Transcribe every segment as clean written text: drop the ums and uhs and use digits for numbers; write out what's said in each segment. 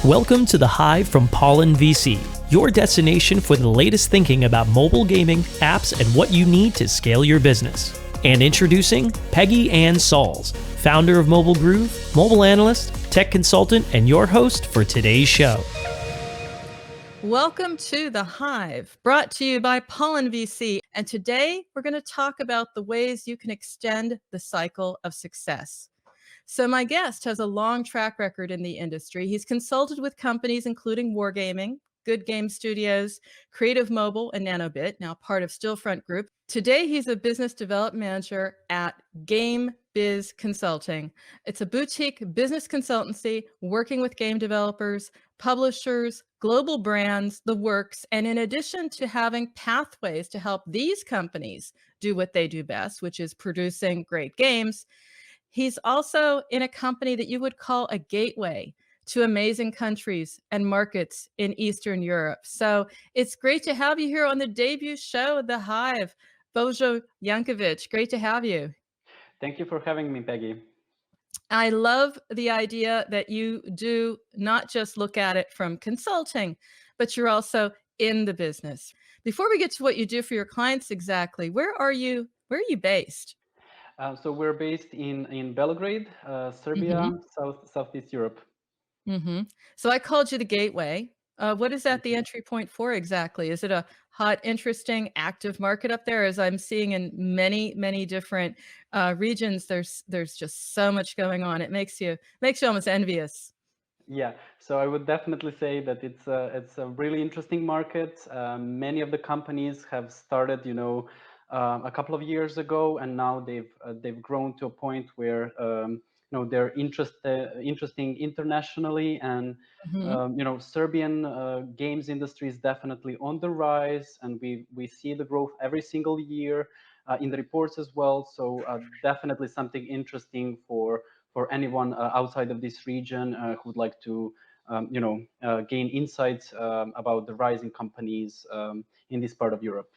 Welcome to the Hive from Pollen VC, your destination for the latest thinking about mobile gaming, apps, and what you need to scale your business. And introducing Peggy Ann Sauls, founder of Mobile Groove, mobile analyst, tech consultant, and your host for today's show. Welcome to the Hive, brought to you by Pollen VC. And today we're going to talk about the ways you can extend the cycle of success. So my guest has a long track record in the industry. He's consulted with companies including Wargaming, Goodgame Studios, Creative Mobile, and Nanobit, now part of Stillfront Group. Today, he's a business development manager at GameBiz Consulting. It's a boutique business consultancy working with game developers, publishers, global brands, the works. And in addition to having pathways to help these companies do what they do best, which is producing great games, he's also in a company that you would call a gateway to amazing countries and markets in Eastern Europe. So it's great to have you here on the debut show of The Hive. Božo Janković, great to have you. Thank you for having me, Peggy. I love the idea that you do not just look at it from consulting, but you're also in the business. Before we get to what you do for your clients exactly, where are you based? So we're based in Belgrade, Serbia, Southeast Europe. So I called you the gateway. What is that the entry point for exactly? Is it a hot, interesting, active market up there? As I'm seeing in many, many different regions, there's just so much going on. It makes you almost envious. Yeah, so I would definitely say that it's a really interesting market. Many of the companies have started, a couple of years ago, and now they've grown to a point where they're interesting internationally, and Serbian games industry is definitely on the rise, and we see the growth every single year in the reports as well. So definitely something interesting for anyone outside of this region who would like to gain insights about the rising companies in this part of Europe.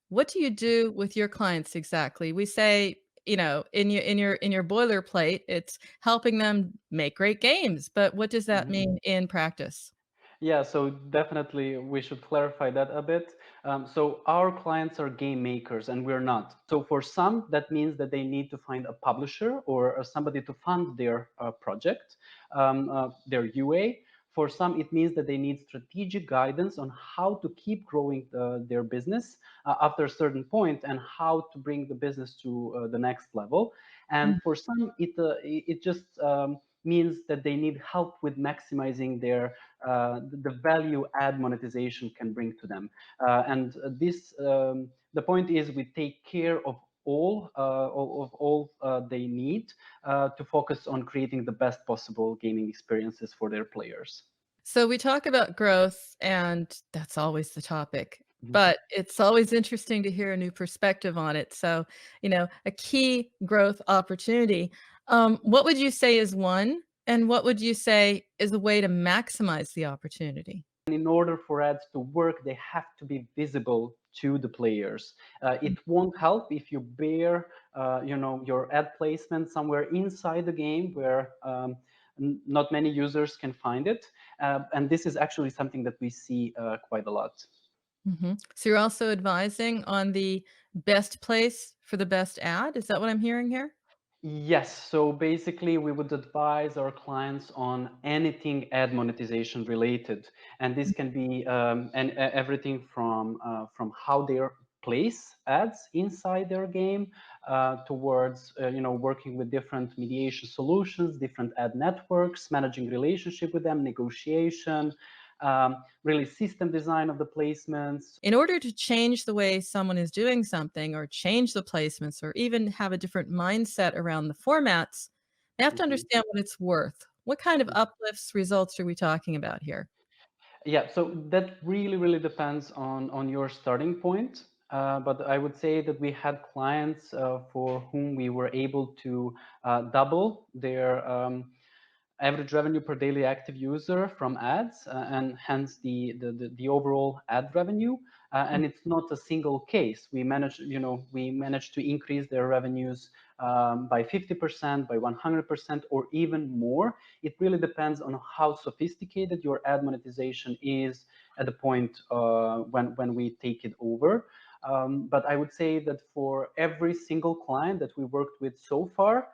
What do you do with your clients exactly? We say, in your boilerplate, it's helping them make great games, but what does that mean in practice? Yeah, so definitely we should clarify that a bit. So our clients are game makers and we're not. So for some, that means that they need to find a publisher or somebody to fund their project, their UA. For some, it means that they need strategic guidance on how to keep growing their business after a certain point and how to bring the business to the next level. And for some, it just means that they need help with maximizing their the value add monetization can bring to them. And this the point is we take care of all they need to focus on creating the best possible gaming experiences for their players. So we talk about growth, and that's always the topic, but it's always interesting to hear a new perspective on it. So, a key growth opportunity. What would you say is one, and what would you say is a way to maximize the opportunity? In order for ads to work, they have to be visible to the players. It won't help if you bear, your ad placement somewhere inside the game where not many users can find it. And this is actually something that we see quite a lot. So you're also advising on the best place for the best ad? Is that what I'm hearing here? Yes, so basically we would advise our clients on anything ad monetization related, and this can be everything from how they place ads inside their game towards working with different mediation solutions, different ad networks, managing relationship with them, negotiation, really system design of the placements. In order to change the way someone is doing something or change the placements or even have a different mindset around the formats, they have to understand what it's worth. What kind of uplifts, results are we talking about here? Yeah, so that really depends on your starting point. But I would say that we had clients for whom we were able to double their average revenue per daily active user from ads, and hence the overall ad revenue. And it's not a single case. We managed to increase their revenues by 50%, by 100%, or even more. It really depends on how sophisticated your ad monetization is at the point when we take it over. But I would say that for every single client that we worked with so far,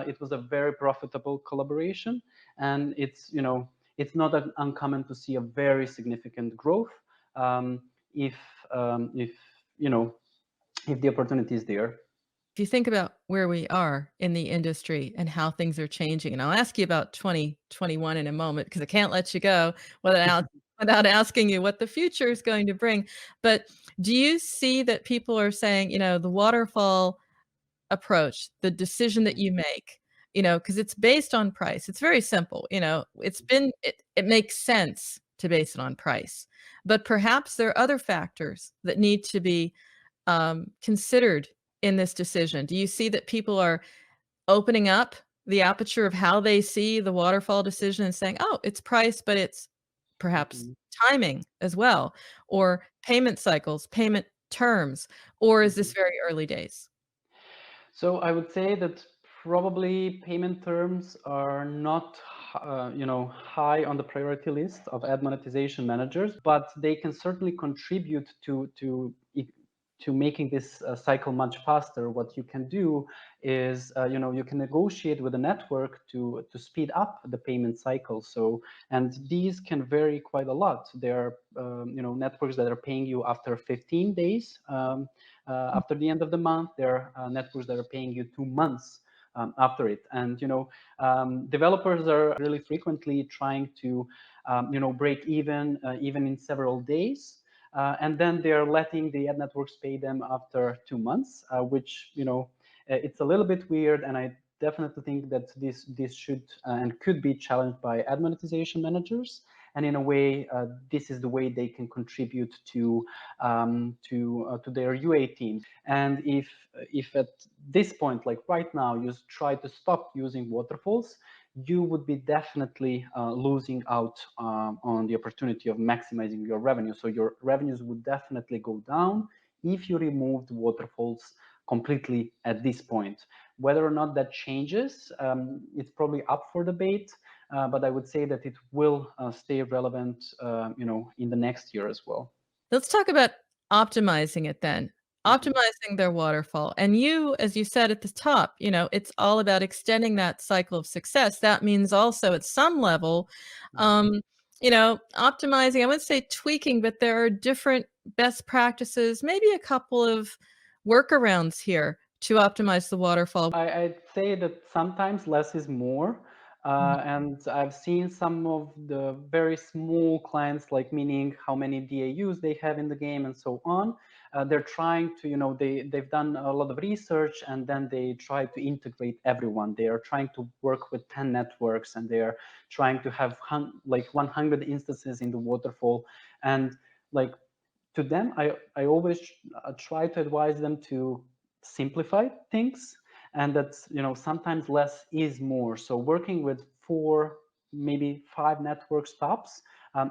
it was a very profitable collaboration, and it's not uncommon to see a very significant growth if if the opportunity is there. If you think about where we are in the industry and how things are changing, and I'll ask you about 2021 in a moment because I can't let you go without asking you what the future is going to bring. But do you see that people are saying, the waterfall approach, the decision that you make, because it's based on price. It's very simple, it makes sense to base it on price. But perhaps there are other factors that need to be considered in this decision. Do you see that people are opening up the aperture of how they see the waterfall decision and saying, oh, it's price, but it's perhaps timing as well, or payment cycles, payment terms, or is this very early days? So I would say that probably payment terms are not high on the priority list of ad monetization managers, but they can certainly contribute to making this cycle much faster. What you can do is you can negotiate with the network to speed up the payment cycle. So, and these can vary quite a lot. There are networks that are paying you after 15 days. After the end of the month, there are networks that are paying you 2 months after it. And developers are really frequently trying to break even in several days. And then they're letting the ad networks pay them after 2 months, which it's a little bit weird, and I definitely think that this should and could be challenged by ad monetization managers. And in a way, this is the way they can contribute to their UA teams. And if at this point, like right now, you try to stop using waterfalls, you would be definitely losing out on the opportunity of maximizing your revenue. So your revenues would definitely go down if you removed waterfalls completely at this point. Whether or not that changes, it's probably up for debate. But I would say that it will stay relevant, in the next year as well. Let's talk about optimizing it then. Optimizing their waterfall. And you, as you said at the top, it's all about extending that cycle of success. That means also at some level, optimizing, I wouldn't say tweaking, but there are different best practices, maybe a couple of workarounds here to optimize the waterfall. I'd say that sometimes less is more. And I've seen some of the very small clients, like meaning how many DAUs they have in the game and so on. They're trying to, they've done a lot of research, and then they try to integrate everyone. They are trying to work with 10 networks, and they're trying to have like 100 instances in the waterfall. And like, to them, I always try to advise them to simplify things, and that sometimes less is more. So working with 4, maybe 5 networks tops.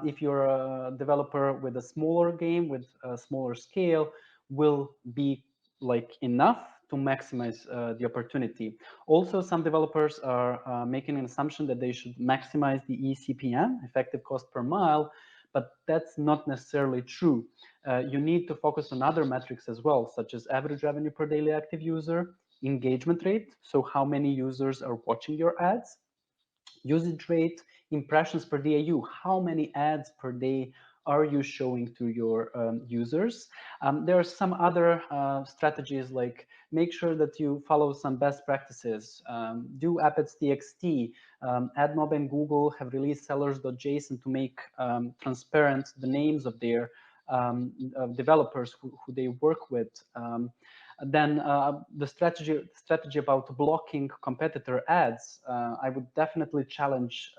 If you're a developer with a smaller game, with a smaller scale, will be like enough to maximize the opportunity. Also, some developers are making an assumption that they should maximize the ECPM, effective cost per mile, but that's not necessarily true. You need to focus on other metrics as well, such as average revenue per daily active user, engagement rate, so how many users are watching your ads, usage rate, impressions per DAU, how many ads per day are you showing to your users. There are some other strategies, like make sure that you follow some best practices, do Apex.txt. AdMob and Google have released sellers.json to make transparent the names of their developers who they work with. Then the strategy about blocking competitor ads, I would definitely challenge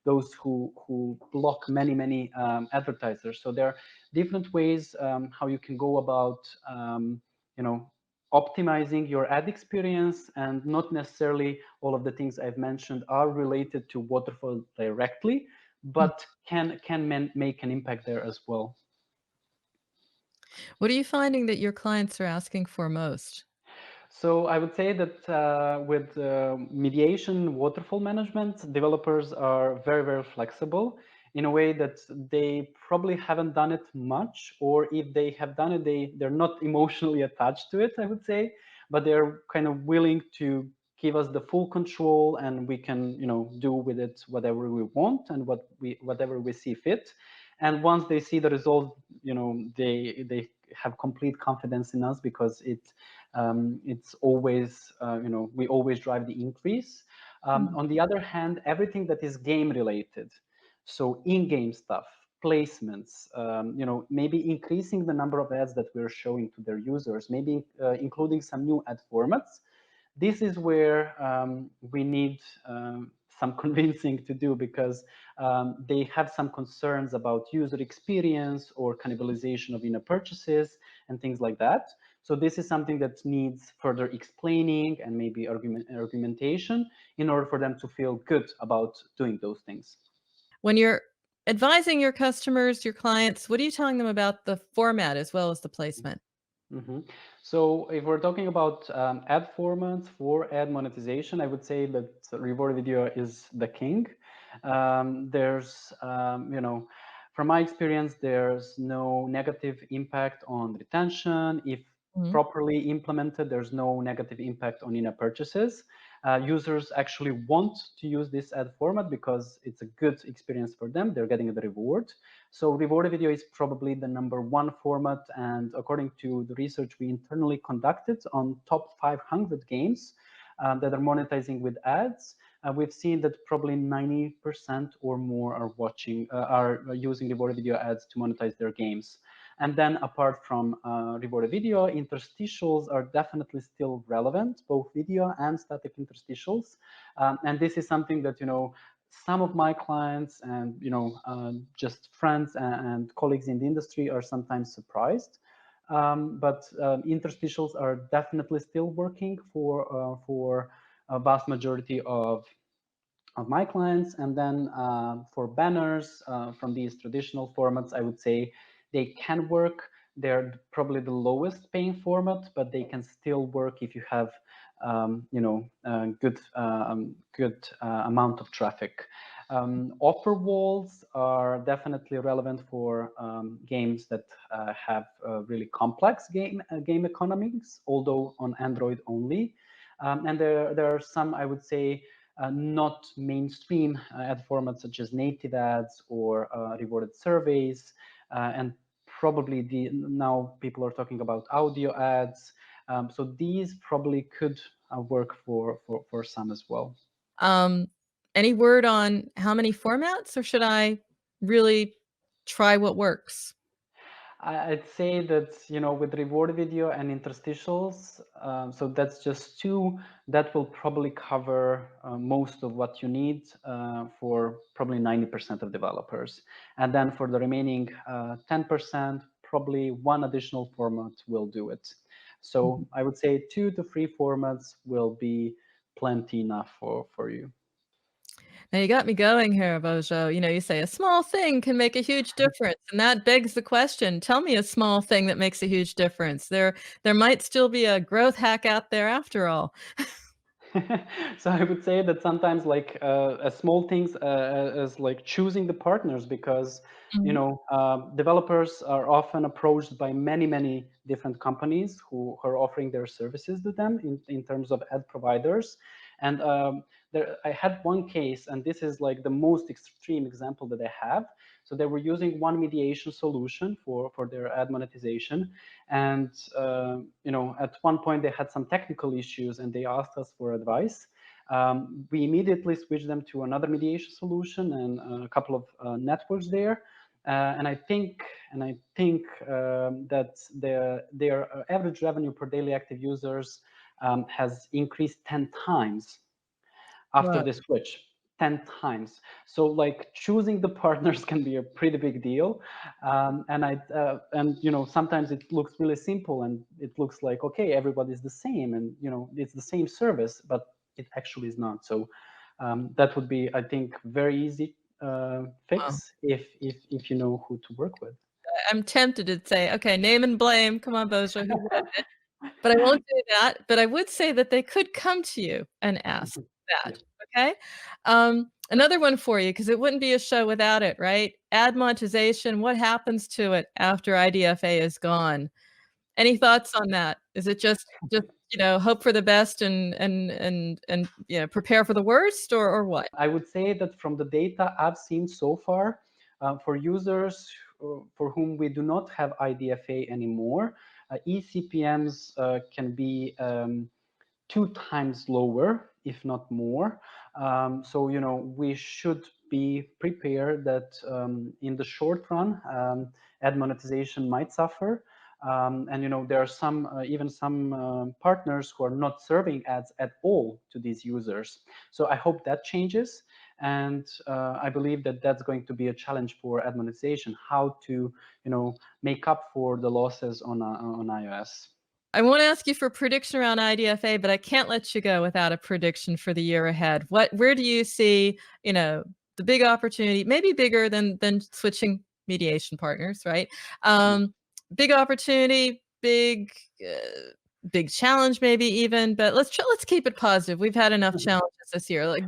those who block many advertisers. So there are different ways how you can go about optimizing your ad experience, and not necessarily all of the things I've mentioned are related to waterfall directly, Mm. but can make an impact there as well. What are you finding that your clients are asking for most? So I would say that with mediation, waterfall management, developers are very, very flexible in a way that they probably haven't done it much, or if they have done it, they're not emotionally attached to it, I would say, but they're kind of willing to give us the full control, and we can, do with it whatever we want and whatever we see fit. And once they see the result, they have complete confidence in us, because it's always, we always drive the increase. Mhm. On the other hand, everything that is game related, so in-game stuff, placements, maybe increasing the number of ads that we're showing to their users, maybe including some new ad formats. This is where we need some convincing to do, because they have some concerns about user experience or cannibalization of in-app purchases and things like that. So this is something that needs further explaining and maybe argumentation in order for them to feel good about doing those things. When you're advising your customers, your clients, what are you telling them about the format as well as the placement? Mhm. So if we're talking about ad formats for ad monetization, I would say that reward video is the king. There's, from my experience, there's no negative impact on retention. If Mhm. properly implemented, there's no negative impact on in-app purchases. Users actually want to use this ad format because it's a good experience for them. They're getting the reward. So reward video is probably the #1 format, and according to the research we internally conducted on top 500 games that are monetizing with ads, we've seen that probably 90% or more are using reward video ads to monetize their games. And then apart from reward video, interstitials are definitely still relevant, both video and static interstitials. And this is something that, some of my clients and just friends and colleagues in the industry are sometimes surprised. But interstitials are definitely still working for a vast majority of my clients. And then for banners from these traditional formats, I would say they can work. They're probably the lowest paying format, but they can still work if you have, good amount of traffic. Offer walls are definitely relevant for games that have really complex game economics, although on Android only. And there are some, I would say, not mainstream ad formats such as native ads or rewarded surveys, and probably now people are talking about audio ads. So these probably could work for some as well. Um, any word on how many formats, or should I really try what works? I'd say that, with reward video and interstitials, so that's just two, that will probably cover most of what you need for probably 90% of developers. And then for the remaining 10%, probably one additional format will do it. So I would say 2 to 3 formats will be plenty enough for you. Now you got me going here, Božo. You say a small thing can make a huge difference, and that begs the question. Tell me a small thing that makes a huge difference. There might still be a growth hack out there after all. So I would say that sometimes like small things as like choosing the partners, because Mhm. developers are often approached by many different companies who are offering their services to them in terms of ad providers. And I had one case, and this is like the most extreme example that I have. So they were using one mediation solution for their ad monetization, and at one point they had some technical issues, and they asked us for advice. We immediately switched them to another mediation solution and a couple of networks there. And I think that their average revenue per daily active users has increased 10 times after Wow. this switch. 10 times. So like choosing the partners can be a pretty big deal. And sometimes it looks really simple and it looks like, okay, everybody's the same and, it's the same service, but it actually is not. So that would be, I think, very easy Wow. fix if you know who to work with. I'm tempted to say, okay, name and blame. Come on, Božo, who was it? But I won't do that. But I would say that they could come to you and ask Yeah. that. Okay. Another one for you, because it wouldn't be a show without it, right? Ad monetization. What happens to it after IDFA is gone? Any thoughts on that? Is it just hope for the best and prepare for the worst, or what? I would say that from the data I've seen so far, for users for whom we do not have IDFA anymore, eCPMs can be 2 times lower, if not more. So, we should be prepared that in the short run, ad monetization might suffer. And there are some even some partners who are not serving ads at all to these users. So I hope that changes, and I believe that that's going to be a challenge for ad monetization, how to make up for the losses on iOS. I won't ask you for a prediction around IDFA, but I can't let you go without a prediction for the year ahead. Where do you see, the big opportunity, maybe bigger than switching mediation partners, right? Big opportunity, big challenge, maybe even. But let's keep it positive. We've had enough challenges this year. Like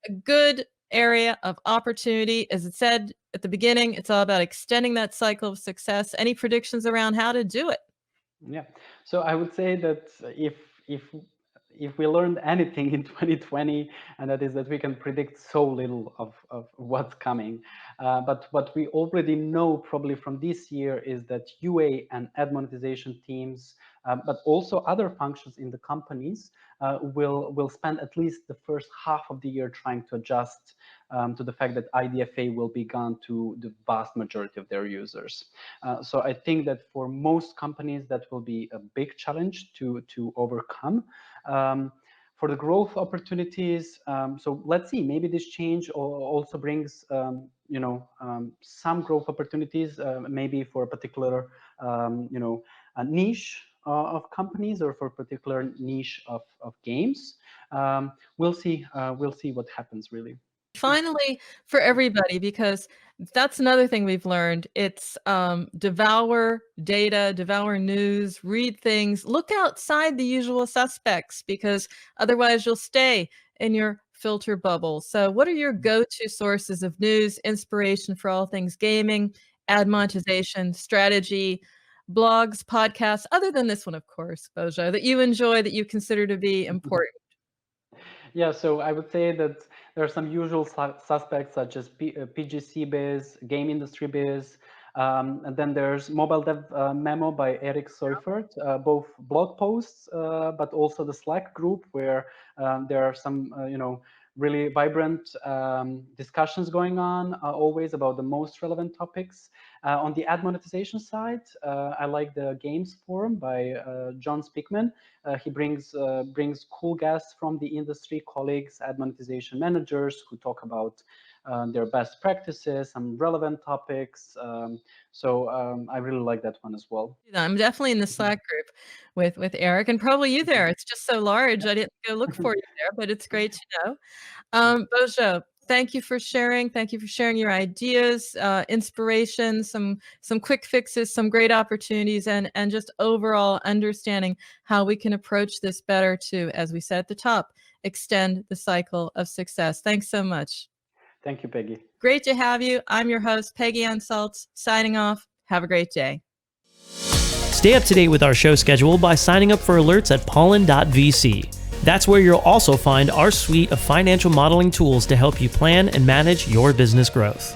a good area of opportunity. As it said at the beginning, it's all about extending that cycle of success. Any predictions around how to do it? Yeah, so I would say that if we learned anything in 2020, and that is that we can predict so little of what's coming. But what we already know probably from this year is that UA and ad monetization teams, but also other functions in the companies, will spend at least the first half of the year trying to adjust to the fact that IDFA will be gone to the vast majority of their users. So I think that for most companies, that will be a big challenge to overcome. For the growth opportunities, so let's see, maybe this change also brings some growth opportunities, maybe for a particular a niche of companies or for a particular niche of games. We'll see what happens, really. Finally, for everybody, because that's another thing we've learned. It's devour data, devour news, read things, look outside the usual suspects, because otherwise you'll stay in your filter bubble. So what are your go-to sources of news, inspiration for all things gaming, ad monetization, strategy, blogs, podcasts, other than this one, of course, Božo, that you enjoy, that you consider to be important? Yeah, so I would say that there are some usual suspects such as PGC Biz, Game Industry Biz, and then there's Mobile Dev Memo by Eric Seufert, both blog posts, but also the Slack group where there are some, really vibrant discussions going on, always about the most relevant topics. On the ad monetization side, I like the Games Forum by John Spickman. He brings cool guests from the industry, colleagues, ad monetization managers who talk about their best practices, some relevant topics. So I really like that one as well. I'm definitely in the Slack group with Eric, and probably you there. It's just so large. I didn't go look for you there, but it's great to know. Božo, thank you for sharing. Thank you for sharing your ideas, inspiration, some quick fixes, some great opportunities, and just overall understanding how we can approach this better to, as we said at the top, extend the cycle of success. Thanks so much. Thank you, Peggy. Great to have you. I'm your host, Peggy Ann Saltz, signing off. Have a great day. Stay up to date with our show schedule by signing up for alerts at pollen.vc. That's where you'll also find our suite of financial modeling tools to help you plan and manage your business growth.